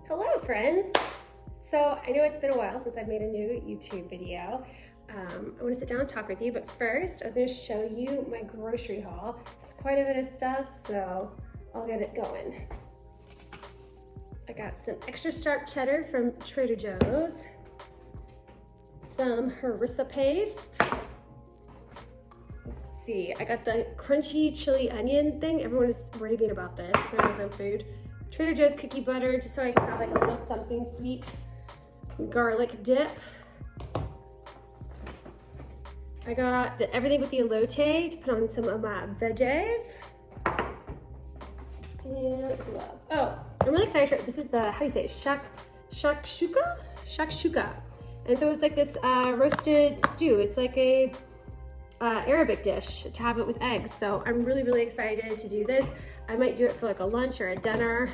Hello friends! So I know it's been a while since I've made a new YouTube video. I want to sit down and talk with you, but first I was going to show you my grocery haul. There's quite a bit of stuff, so I'll get it going. I got some extra sharp cheddar from Trader Joe's, some harissa paste. Let's see, I got the crunchy chili onion thing. Everyone is raving about this for Amazon food. Trader Joe's cookie butter, just so I can have like a little something sweet. Garlic dip. I got everything with the elote to put on some of my veggies. And let's see what else. Oh, I'm really excited. This is the, how do you say it? Shakshuka? Shakshuka. And so it's like this roasted stew. It's like a Arabic dish to have it with eggs. So I'm really, really excited to do this. I might do it for like a lunch or a dinner.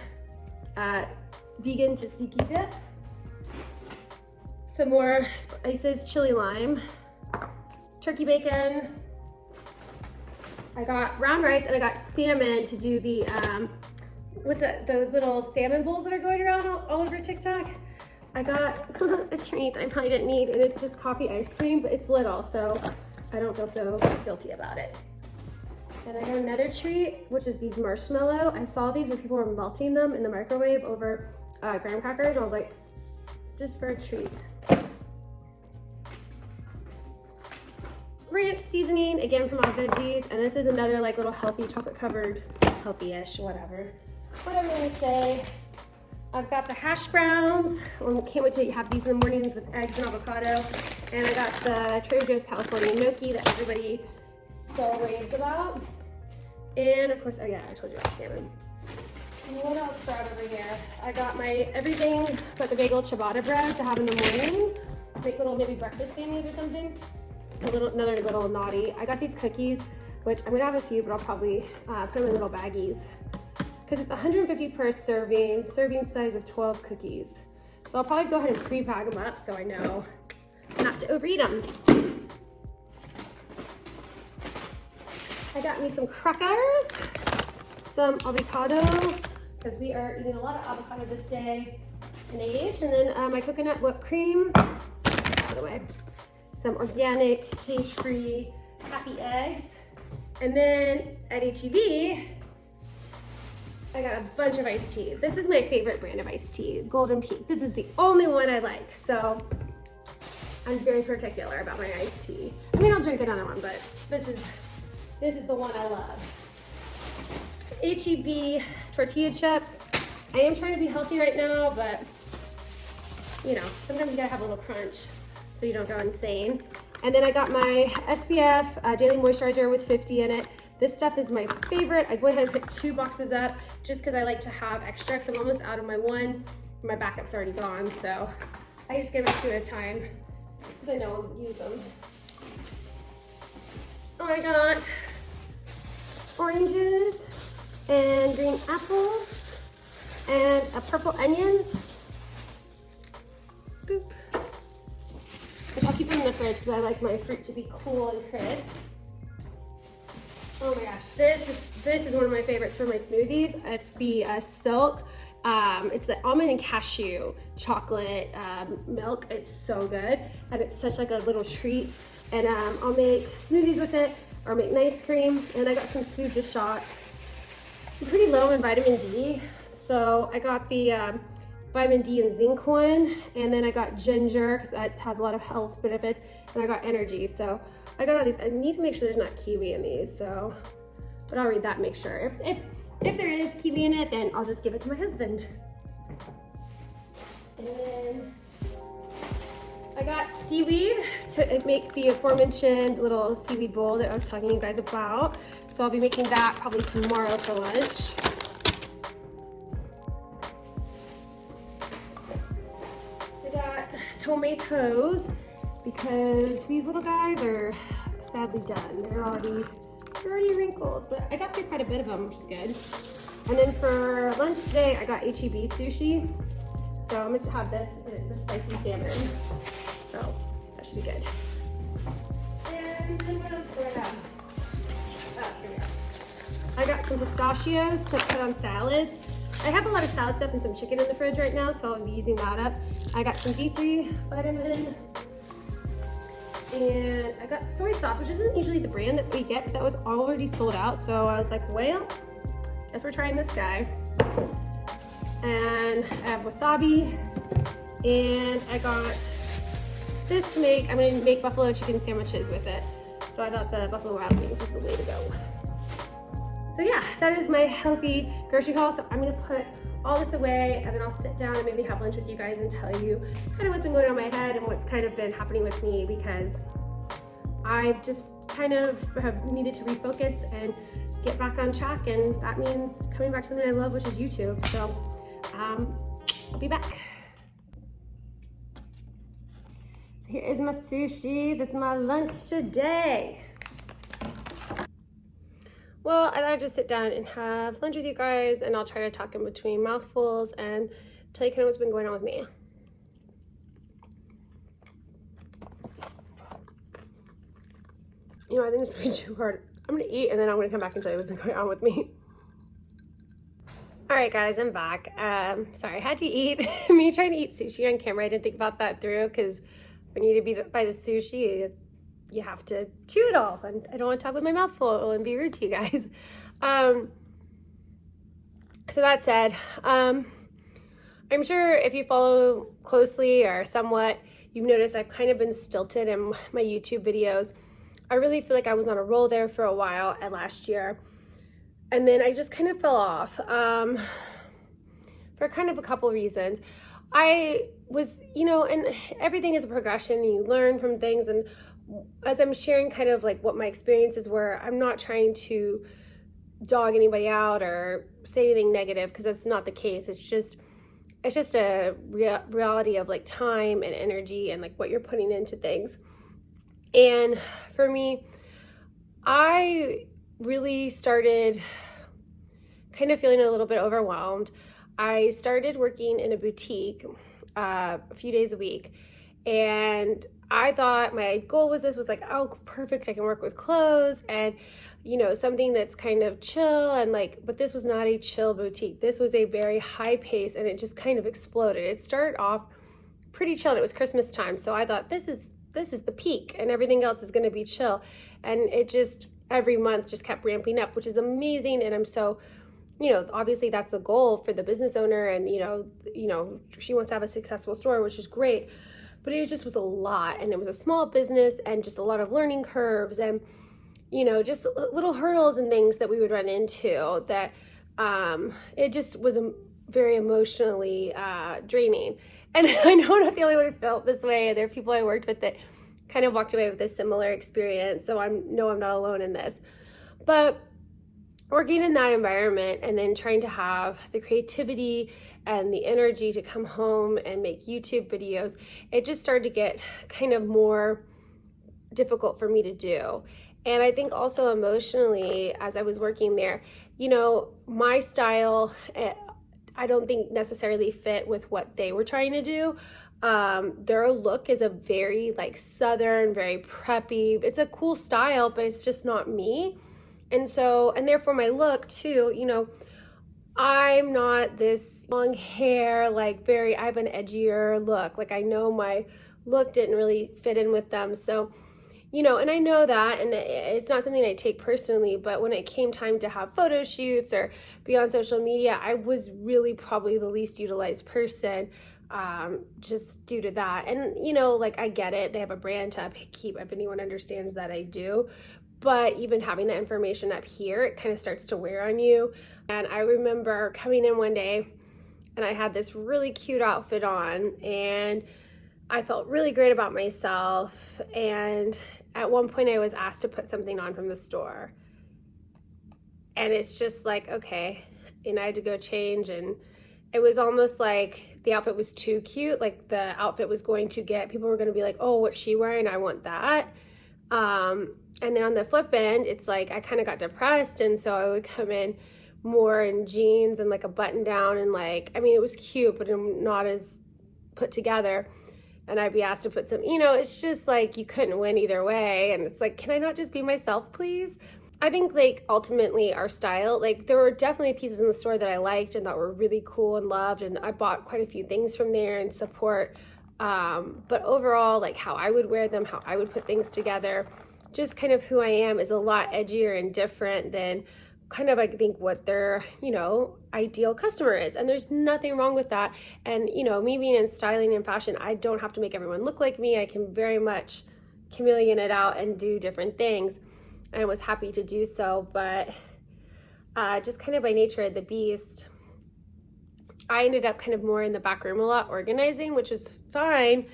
Vegan tzatziki dip. Some more spices, chili lime, turkey bacon. I got brown rice and I got salmon to do the, what's that, those little salmon bowls that are going around all over TikTok. I got a treat I probably didn't need, and it's this coffee ice cream, but it's little, so I don't feel so guilty about it. And I got another treat, which is these marshmallow. I saw these where people were melting them in the microwave over graham crackers, and I was like, just for a treat. Ranch seasoning, again from my veggies, and this is another like little healthy chocolate covered, healthy-ish, whatever you want to say. I've got the hash browns. Can't wait to have these in the mornings with eggs and avocado. And I got the Trader Joe's California gnocchi that everybody so raves about. And of course, oh yeah, I told you about salmon. And what else do I have over here? I got my everything but the bagel ciabatta bread to have in the morning. Make little maybe breakfast sammies or something. Another little naughty. I got these cookies, which I'm gonna have a few, but I'll probably put them in little baggies. Because it's 150 per serving size of 12 cookies. So I'll probably go ahead and pre-bag them up so I know not to overeat them. I got me some crackers, some avocado, because we are eating a lot of avocado this day and age, and then my coconut whipped cream, out of the way, some organic, cage-free, happy eggs, and then at HEB, I got a bunch of iced tea. This is my favorite brand of iced tea, Golden Peak. This is the only one I like, so I'm very particular about my iced tea. I mean, I'll drink another one, but this is the one I love. HEB tortilla chips. I am trying to be healthy right now, but you know, sometimes you gotta have a little crunch so you don't go insane. And then I got my SPF daily moisturizer with 50 in it. This stuff is my favorite. I went ahead and picked 2 boxes up just because I like to have extra, because I'm almost out of my one. My backup's already gone, so I just give it 2 at a time because I know I'll use them. Oh, I got oranges and green apples and a purple onion. Boop. I'll keep them in the fridge because I like my fruit to be cool and crisp. Oh my gosh, this is one of my favorites for my smoothies. It's the Silk. It's the almond and cashew chocolate milk. It's so good, and it's such like a little treat. And I'll make smoothies with it, or make nice cream. And I got some Suja shots. I'm pretty low in vitamin D, so I got the vitamin D and zinc one, and then I got ginger because that has a lot of health benefits, and I got energy. So I got all these. I need to make sure there's not kiwi in these, so, but I'll read that and make sure. If there is kiwi in it, then I'll just give it to my husband. And then I got seaweed to make the aforementioned little seaweed bowl that I was talking to you guys about. So I'll be making that probably tomorrow for lunch. I got tomatoes because these little guys are sadly done. They're already wrinkled, but I got through quite a bit of them, which is good. And then for lunch today, I got HEB sushi. So I'm going to have this, and it's the spicy salmon. So that should be good. And then what else do I have? Oh, here we go. I got some pistachios to put on salads. I have a lot of salad stuff and some chicken in the fridge right now, so I'll be using that up. I got some D3 vitamin, and I got soy sauce, which isn't usually the brand that we get, but that was already sold out. So I was like, well, guess we're trying this guy. And I have wasabi, and I got this to make, I'm gonna make buffalo chicken sandwiches with it. So I thought the Buffalo Wild Wings was the way to go. So yeah, that is my healthy grocery haul. So I'm gonna put all this away, and then I'll sit down and maybe have lunch with you guys and tell you kind of what's been going on in my head and what's kind of been happening with me, because I've just kind of have needed to refocus and get back on track, and that means coming back to something I love, which is YouTube. So I'll be back. So here is my sushi. This is my lunch today. Well, I thought I'd just sit down and have lunch with you guys, and I'll try to talk in between mouthfuls and tell you kind of what's been going on with me. You know, I think it's way too hard. I'm gonna eat, and then I'm gonna come back and tell you what's been going on with me. All right, guys, I'm back. Sorry, I had to eat. Me trying to eat sushi on camera, I didn't think about that through, because when you bite a sushi, you have to chew it all, and I don't want to talk with my mouth full and be rude to you guys. So that said, I'm sure if you follow closely or somewhat, you've noticed I've kind of been stilted in my YouTube videos. I really feel like I was on a roll there for a while and last year, and then I just kind of fell off for kind of a couple reasons. I was, you know, and everything is a progression, and you learn from things, and as I'm sharing kind of like what my experiences were, I'm not trying to dog anybody out or say anything negative, because that's not the case. It's just a reality of like time and energy and like what you're putting into things. And for me, I really started kind of feeling a little bit overwhelmed. I started working in a boutique a few days a week, and I thought my goal was like, oh, perfect, I can work with clothes and, you know, something that's kind of chill, and like, but this was not a chill boutique. This was a very high pace, and it just kind of exploded. It started off pretty chill, and it was Christmas time, so I thought this is the peak, and everything else is going to be chill. And it just every month just kept ramping up, which is amazing. And I'm so, you know, obviously that's the goal for the business owner, and you know she wants to have a successful store, which is great. But it just was a lot, and it was a small business, and just a lot of learning curves, and, you know, just little hurdles and things that we would run into that it just was very emotionally draining. And I know I'm not the only one who felt this way. There are people I worked with that kind of walked away with a similar experience, so I know I'm not alone in this. But working in that environment, and then trying to have the creativity and the energy to come home and make YouTube videos, it just started to get kind of more difficult for me to do. And I think also emotionally, as I was working there, you know, my style, I don't think necessarily fit with what they were trying to do. Their look is a very like Southern, very preppy. It's a cool style, but it's just not me. And so, and therefore my look too, you know, I'm not this long hair, like I have an edgier look. Like I know my look didn't really fit in with them. So, you know, and I know that, and it's not something I take personally, but when it came time to have photo shoots or be on social media, I was really probably the least utilized person, just due to that. And, you know, like I get it. They have a brand to upkeep, if anyone understands that I do. But even having that information up here, it kind of starts to wear on you. And I remember coming in one day, and I had this really cute outfit on, and I felt really great about myself. And at one point I was asked to put something on from the store. And it's just like, okay. And I had to go change, and it was almost like the outfit was too cute. Like the outfit was going to get, people were going to be like, oh, what's she wearing? I want that. And then on the flip end, it's like I kind of got depressed, and so I would come in more in jeans and like a button down, and like, I mean, it was cute, but not as put together. And I'd be asked to put some, you know, it's just like you couldn't win either way. And it's like, can I not just be myself, please? I think like ultimately our style, like there were definitely pieces in the store that I liked and that were really cool and loved, and I bought quite a few things from there and support. But overall, like how I would wear them, how I would put things together, just kind of who I am is a lot edgier and different than kind of, I think, what their, ideal customer is. And there's nothing wrong with that. And, me being in styling and fashion, I don't have to make everyone look like me. I can very much chameleon it out and do different things. And I was happy to do so, but just kind of by nature of the beast, I ended up kind of more in the back room a lot organizing, which was fine,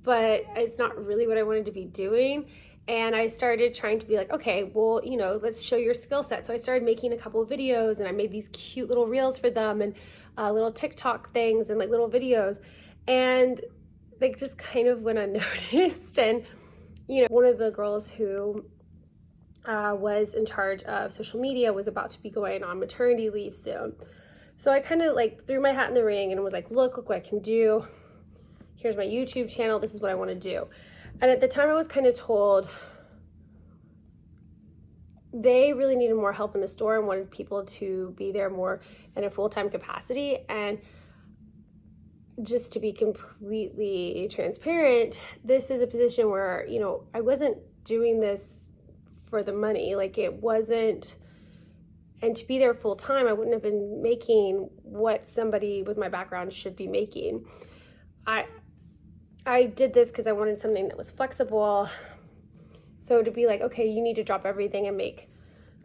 but it's not really what I wanted to be doing. And I started trying to be like, okay, well, let's show your skill set. So I started making a couple of videos, and I made these cute little reels for them, and little TikTok things and like little videos. And they just kind of went unnoticed. And, one of the girls who was in charge of social media was about to be going on maternity leave soon. So I kind of like threw my hat in the ring and was like, look what I can do. Here's my YouTube channel. This is what I want to do. And at the time I was kind of told they really needed more help in the store and wanted people to be there more in a full-time capacity. And just to be completely transparent, this is a position where, I wasn't doing this for the money. Like it wasn't, and to be there full time, I wouldn't have been making what somebody with my background should be making. I did this because I wanted something that was flexible. So to be like, okay, you need to drop everything and make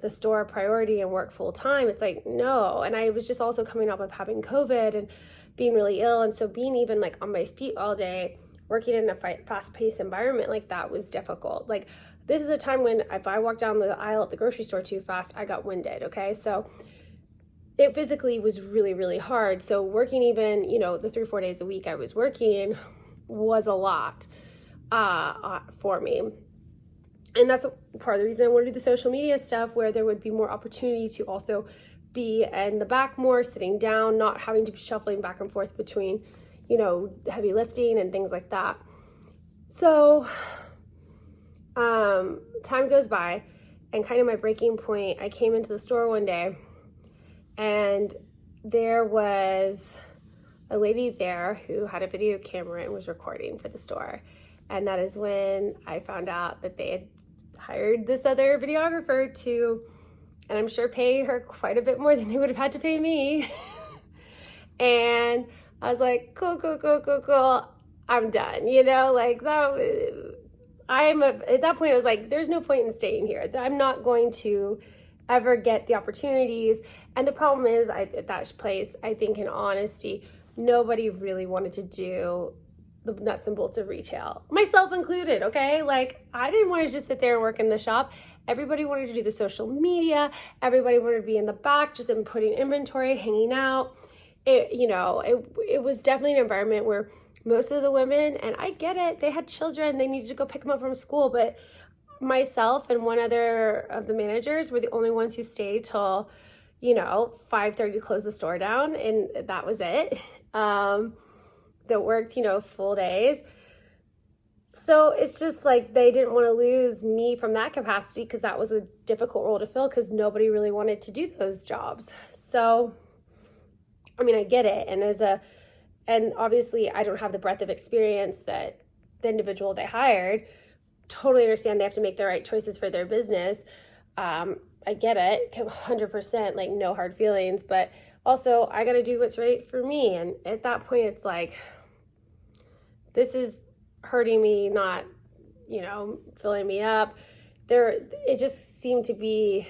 the store a priority and work full time, it's like, no. And I was just also coming off of having COVID and being really ill. And so being even like on my feet all day, working in a fast-paced environment like that was difficult. Like this is a time when if I walk down the aisle at the grocery store too fast, I got winded, okay? So it physically was really, really hard. So working even, the 3-4 days a week I was working was a lot for me. And that's part of the reason I want to do the social media stuff, where there would be more opportunity to also be in the back more, sitting down, not having to be shuffling back and forth between, heavy lifting and things like that. So time goes by, and kind of my breaking point, I came into the store one day and there was a lady there who had a video camera and was recording for the store. And that is when I found out that they had hired this other videographer to, and I'm sure pay her quite a bit more than they would have had to pay me. And I was like, cool. I'm done, like that. At that point I was like, there's no point in staying here. I'm not going to ever get the opportunities. And the problem is at that place, I think in honesty, nobody really wanted to do the nuts and bolts of retail, myself included, okay? Like I didn't want to just sit there and work in the shop. Everybody wanted to do the social media. Everybody wanted to be in the back, just putting inventory, hanging out. It was definitely an environment where most of the women, and I get it, they had children, they needed to go pick them up from school, but myself and one other of the managers were the only ones who stayed till, 5:30 to close the store down, and that was it. That worked, full days. So it's just like they didn't want to lose me from that capacity, because that was a difficult role to fill because nobody really wanted to do those jobs. So, I get it. And obviously I don't have the breadth of experience that the individual they hired. Totally understand they have to make the right choices for their business. I get it, 100%, like no hard feelings, but also I got to do what's right for me. And at that point it's like, this is hurting me, not, filling me up. It just seemed to be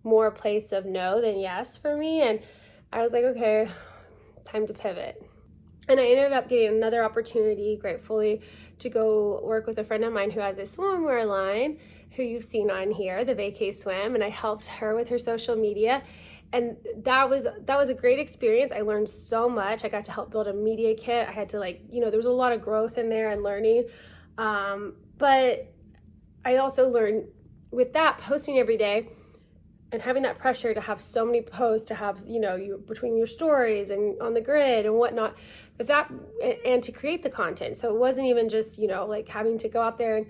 more a place of no than yes for me. And I was like, okay, time to pivot. And I ended up getting another opportunity, gratefully, to go work with a friend of mine who has a swimwear line, who you've seen on here, the Vacay Swim, and I helped her with her social media. And that was a great experience. I learned so much. I got to help build a media kit. I had to there was a lot of growth in there and learning. But I also learned with that, posting every day and having that pressure to have so many posts, to have, you between your stories and on the grid and whatnot, and to create the content. So it wasn't even just, having to go out there and,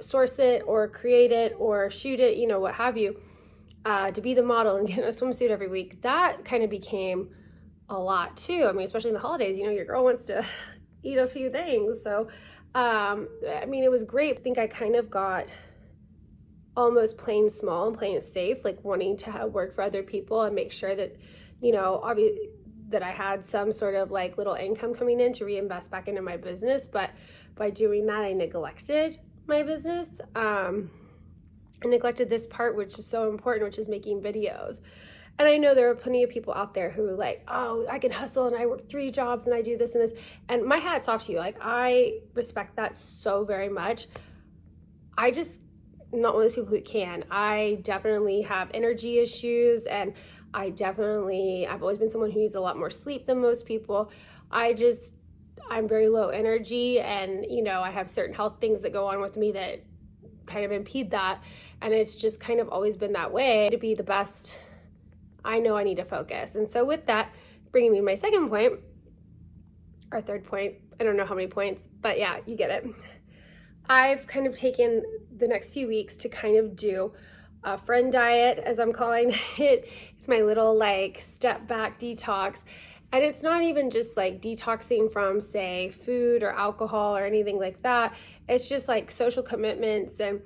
source it or create it or shoot it, you know, what have you, to be the model and get in a swimsuit every week, that kind of became a lot too. I mean, especially in the holidays, you know, your girl wants to eat a few things. So, I mean, it was great. I think I kind of got almost playing small and playing it safe, like wanting to work for other people and make sure that, you know, obviously that I had some sort of like little income coming in to reinvest back into my business. But by doing that, I neglected my business. I neglected this part, which is so important, which is making videos. And I know there are plenty of people out there who are like, oh, I can hustle and I work 3 jobs and I do this and this. And my hat's off to you. Like, I respect that so very much. I just, I'm not one of those people who can. I definitely have energy issues, and I've always been someone who needs a lot more sleep than most people. I'm very low energy, and, you know, I have certain health things that go on with me that kind of impede that. And it's just kind of always been that way. To be the best, I know I need to focus. And so with that, bringing me to my second point, or third point, I don't know how many points, but yeah, you get it. I've kind of taken the next few weeks to kind of do a friend diet, as I'm calling it. It's my little like step back detox. And it's not even just like detoxing from, say, food or alcohol or anything like that. It's just like social commitments. And,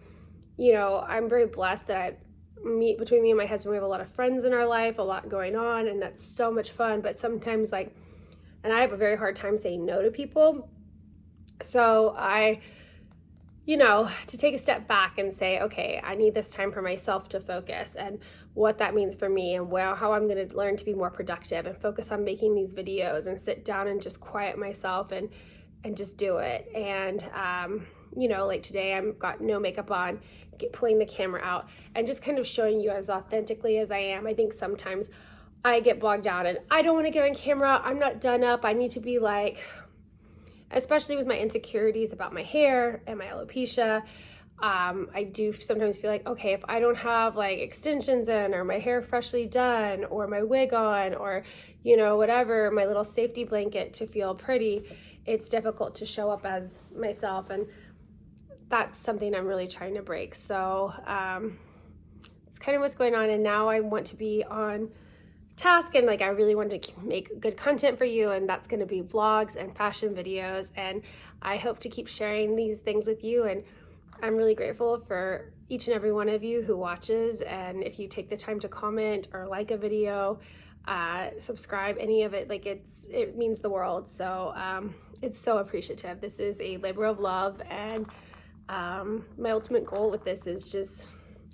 you know, I'm very blessed that between me and my husband, we have a lot of friends in our life, a lot going on, and that's so much fun. But sometimes, like, and I have a very hard time saying no to people. So you know, to take a step back and say, okay, I need this time for myself to focus, and what that means for me, and how I'm going to learn to be more productive and focus on making these videos and sit down and just quiet myself and just do it. And, you know, like today I've got no makeup on, pulling the camera out and just kind of showing you as authentically as I am. I think sometimes I get bogged down and I don't want to get on camera. I'm not done up. I need to be like, especially with my insecurities about my hair and my alopecia, I do sometimes feel like, okay, if I don't have like extensions in, or my hair freshly done, or my wig on, or, you know, whatever, my little safety blanket to feel pretty, it's difficult to show up as myself. And that's something I'm really trying to break. So it's kind of what's going on. And now I want to be on task, and like I really want to make good content for you, and that's going to be vlogs and fashion videos, and I hope to keep sharing these things with you. And I'm really grateful for each and every one of you who watches, and if you take the time to comment or like a video, subscribe, any of it, like it means the world. So it's so appreciative. This is a labor of love, and my ultimate goal with this is just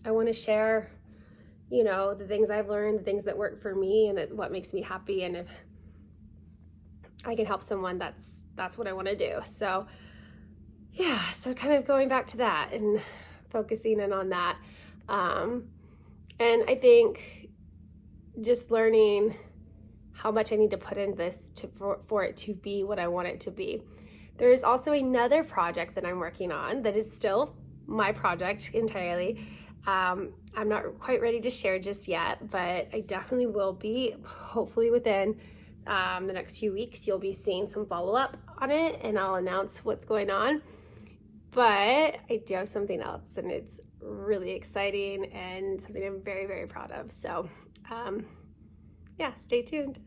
I want to share, you know, the things I've learned, the things that work for me, and what makes me happy. And if I can help someone, that's what I want to do. So yeah, so kind of going back to that and focusing in on that. And I think just learning how much I need to put in this for it to be what I want it to be. There is also another project that I'm working on that is still my project entirely. I'm not quite ready to share just yet, but I definitely will be. Hopefully within the next few weeks, you'll be seeing some follow-up on it, and I'll announce what's going on. But I do have something else, and it's really exciting and something I'm very, very proud of. So yeah, stay tuned.